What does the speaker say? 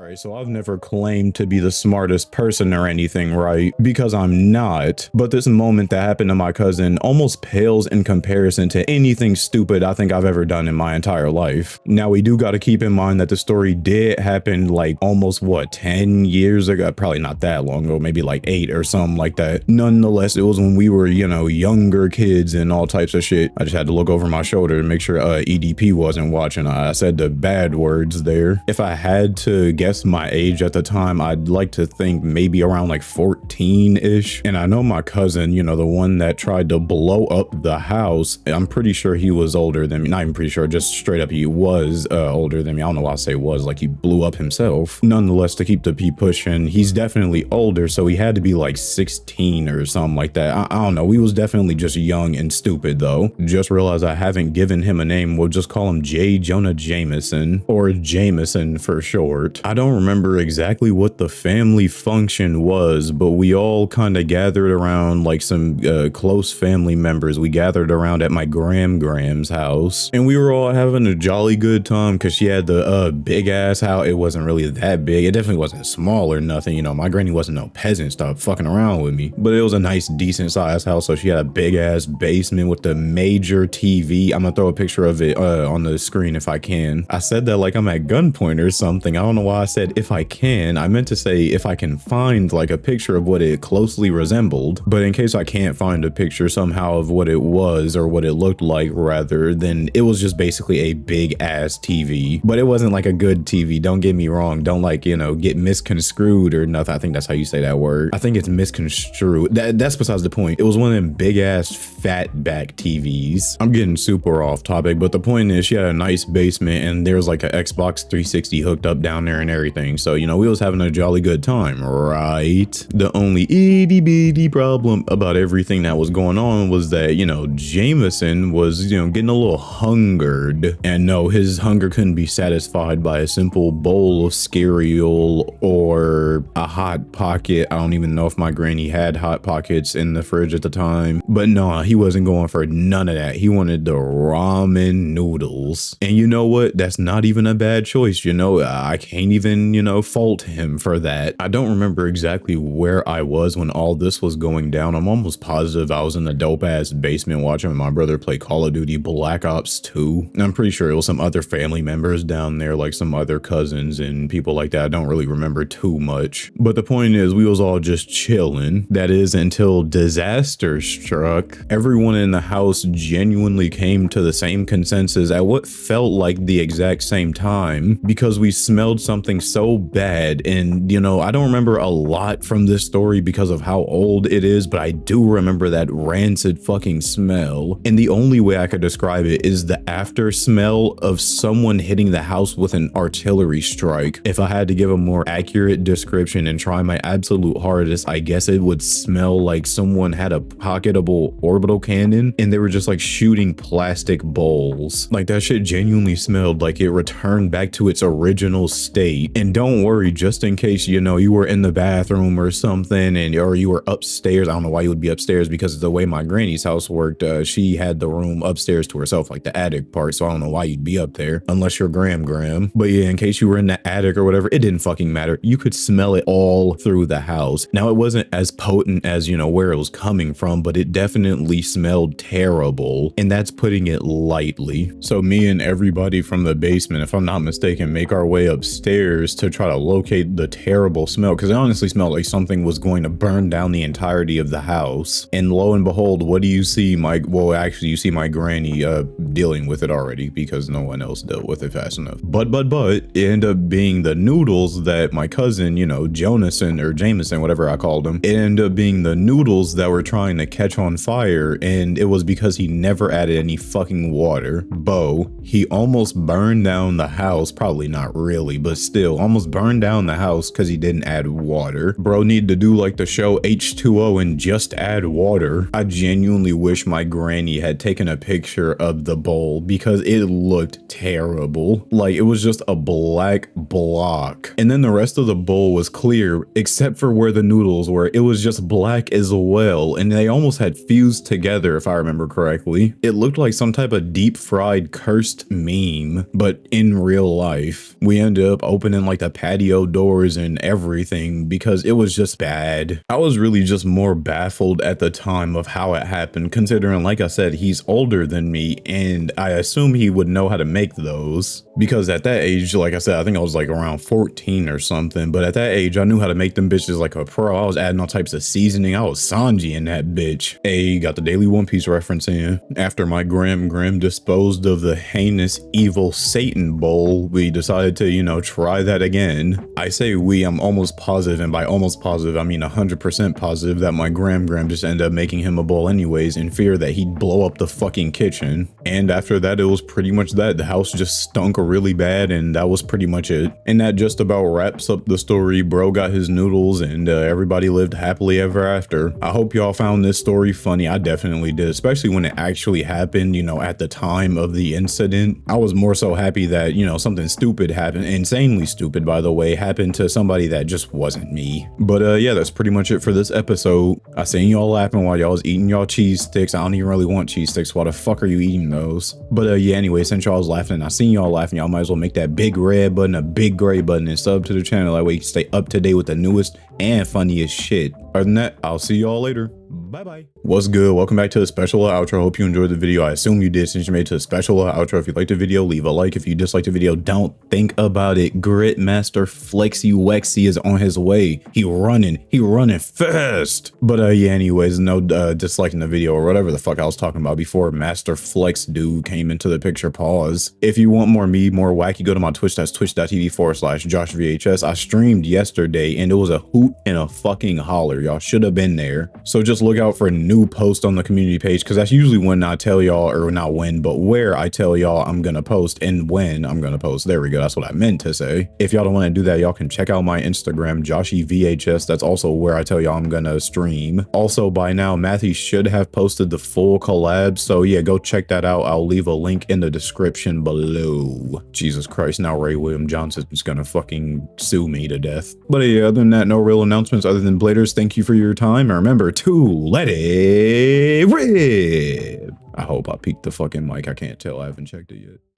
Alright, so I've never claimed to be the smartest person or anything, right? Because I'm not. But this moment that happened to my cousin almost pales in comparison to anything stupid I think I've ever done in my entire life. Now, we do got to keep in mind that the story did happen like almost, what, 10 years ago? Probably not that long ago, maybe like 8 or something like that. Nonetheless, it was when we were, younger kids and all types of shit. I just had to look over my shoulder to make sure EDP wasn't watching. I said the bad words there. If I had to guess my age at the time, I'd like to think maybe around like 14-ish. And I know my cousin, the one that tried to blow up the house, I'm pretty sure he was older than me. Not even pretty sure, just straight up he was older than me. I don't know why I say was, like he blew up himself. Nonetheless, to keep the P pushing, he's definitely older, so he had to be like 16 or something like that. I don't know. We was definitely just young and stupid though. Just realized I haven't given him a name. We'll just call him J. Jonah Jameson, or Jameson for short. I don't remember exactly what the family function was, but we all kind of gathered around, like some close family members. We gathered around at my Gram's house, and we were all having a jolly good time because she had the big ass house. It wasn't really that big. It definitely wasn't small or nothing. My granny wasn't no peasant. Stop fucking around with me. But it was a nice, decent sized house. So she had a big ass basement with the major TV. I'm gonna throw a picture of it on the screen if I can. I said that like I'm at gunpoint or something. I don't know why I said if I can. I meant to say if I can find like a picture of what it closely resembled. But in case I can't find a picture somehow of what it was, or what it looked like rather, then it was just basically a big ass TV. But it wasn't like a good TV. Don't get me wrong. Don't get misconstrued or nothing. I think that's how you say that word. I think it's misconstrued. That's besides the point. It was one of them big ass fat back TVs. I'm getting super off topic, but the point is she had a nice basement and there was like an Xbox 360 hooked up down there and everything. So, we was having a jolly good time, right? The only itty bitty problem about everything that was going on was that, Jameson was, getting a little hungered. And no, his hunger couldn't be satisfied by a simple bowl of cereal or a Hot Pocket. I don't even know if my granny had Hot Pockets in the fridge at the time. But no, he wasn't going for none of that. He wanted the ramen noodles. And you know what? That's not even a bad choice. I can't even, fault him for that. I don't remember exactly where I was when all this was going down. I'm almost positive I was in the dope ass basement watching my brother play Call of Duty Black Ops 2. And I'm pretty sure it was some other family members down there, like some other cousins and people like that. I don't really remember too much. But the point is, we was all just chilling. That is until disaster struck. Everyone in the house genuinely came to the same consensus at what felt like the exact same time, because we smelled something so bad. And I don't remember a lot from this story because of how old it is, but I do remember that rancid fucking smell. And the only way I could describe it is the after smell of someone hitting the house with an artillery strike. If I had to give a more accurate description and try my absolute hardest, I guess it would smell like someone had a pocketable orbital cannon and they were just like shooting plastic bowls. Like that shit genuinely smelled like it returned back to its original state. And don't worry, just in case, you were in the bathroom or something or you were upstairs. I don't know why you would be upstairs, because the way my granny's house worked, she had the room upstairs to herself, like the attic part. So I don't know why you'd be up there unless you're Gram. But yeah, in case you were in the attic or whatever, it didn't fucking matter. You could smell it all through the house. Now, it wasn't as potent as, where it was coming from, but it definitely smelled terrible. And that's putting it lightly. So me and everybody from the basement, if I'm not mistaken, make our way upstairs to try to locate the terrible smell, because it honestly smelled like something was going to burn down the entirety of the house. And lo and behold, what do you see? Actually, you see my granny dealing with it already, because no one else dealt with it fast enough. But it ended up being the noodles that my cousin, Jonason or Jameson, whatever I called him, it ended up being the noodles that were trying to catch on fire. And it was because he never added any fucking water. He almost burned down the house. Probably not really, but still almost burned down the house because he didn't add water. Bro need to do like the show H2O and just add water. I genuinely wish my granny had taken a picture of the bowl because it looked terrible. Like it was just a black block. And then the rest of the bowl was clear except for where the noodles were. It was just black as well. And they almost had fused together if I remember correctly. It looked like some type of deep fried cursed meme, but in real life. We ended up opening opening like the patio doors and everything because it was just bad. I was really just more baffled at the time of how it happened, considering, like I said, he's older than me and I assume he would know how to make those, because at that age, like I said, I think I was like around 14 or something, but at that age I knew how to make them bitches like a pro. I was adding all types of seasoning. I was Sanji in that bitch. Hey, got the daily One Piece reference in. After my Grim disposed of the heinous evil Satan bowl, we decided to, you know, try that again. I say we, I'm almost positive, and by almost positive I mean 100% positive, that my Gram just ended up making him a bowl anyways, in fear that he'd blow up the fucking kitchen. And after that, it was pretty much that. The house just stunk really bad, and that was pretty much it. And that just about wraps up the story. Bro got his noodles, and everybody lived happily ever after. I hope y'all found this story funny. I definitely did, especially when it actually happened, you know, at the time of the incident. I was more so happy that, you know, something stupid happened, insanely stupid by the way, happened to somebody that just wasn't me. But yeah, that's pretty much it for this episode. I seen y'all laughing while y'all was eating y'all cheese sticks. I don't even really want cheese sticks. Why the fuck are you eating those? But yeah, anyway, since y'all was laughing and I seen y'all laughing, y'all might as well make that big red button a big gray button and sub to the channel. That way you can stay up to date with the newest and funniest shit. Other than that, I'll see y'all later. Bye-bye. What's good? Welcome back to the special outro. Hope you enjoyed the video. I assume you did since you made it to the special outro. If you liked the video, leave a like. If you disliked the video, don't think about it. Gritmaster Flexy Wexy is on his way. He running fast. But yeah, anyways, no disliking the video or whatever the fuck I was talking about before Master Flex dude came into the picture. Pause. If you want more me, more wacky, go to my Twitch. That's twitch.tv/JoshVHS. I streamed yesterday and it was a hoot and a fucking holler. Y'all should have been there. So just look out for a new post on the community page, because that's usually when I tell y'all, or not when, but where I tell y'all I'm gonna post and when I'm gonna post. There we go. That's what I meant to say. If y'all don't want to do that, y'all can check out my Instagram, JoshyVHS. That's also where I tell y'all I'm gonna stream. Also, by now, Matthew should have posted the full collab. So yeah, go check that out. I'll leave a link in the description below. Jesus Christ, now Ray William Johnson's gonna fucking sue me to death. But yeah, other than that, no real announcements other than Bladers. Thank you for your time. And remember to let it rip. I hope I peaked the fucking mic. I can't tell. I haven't checked it yet.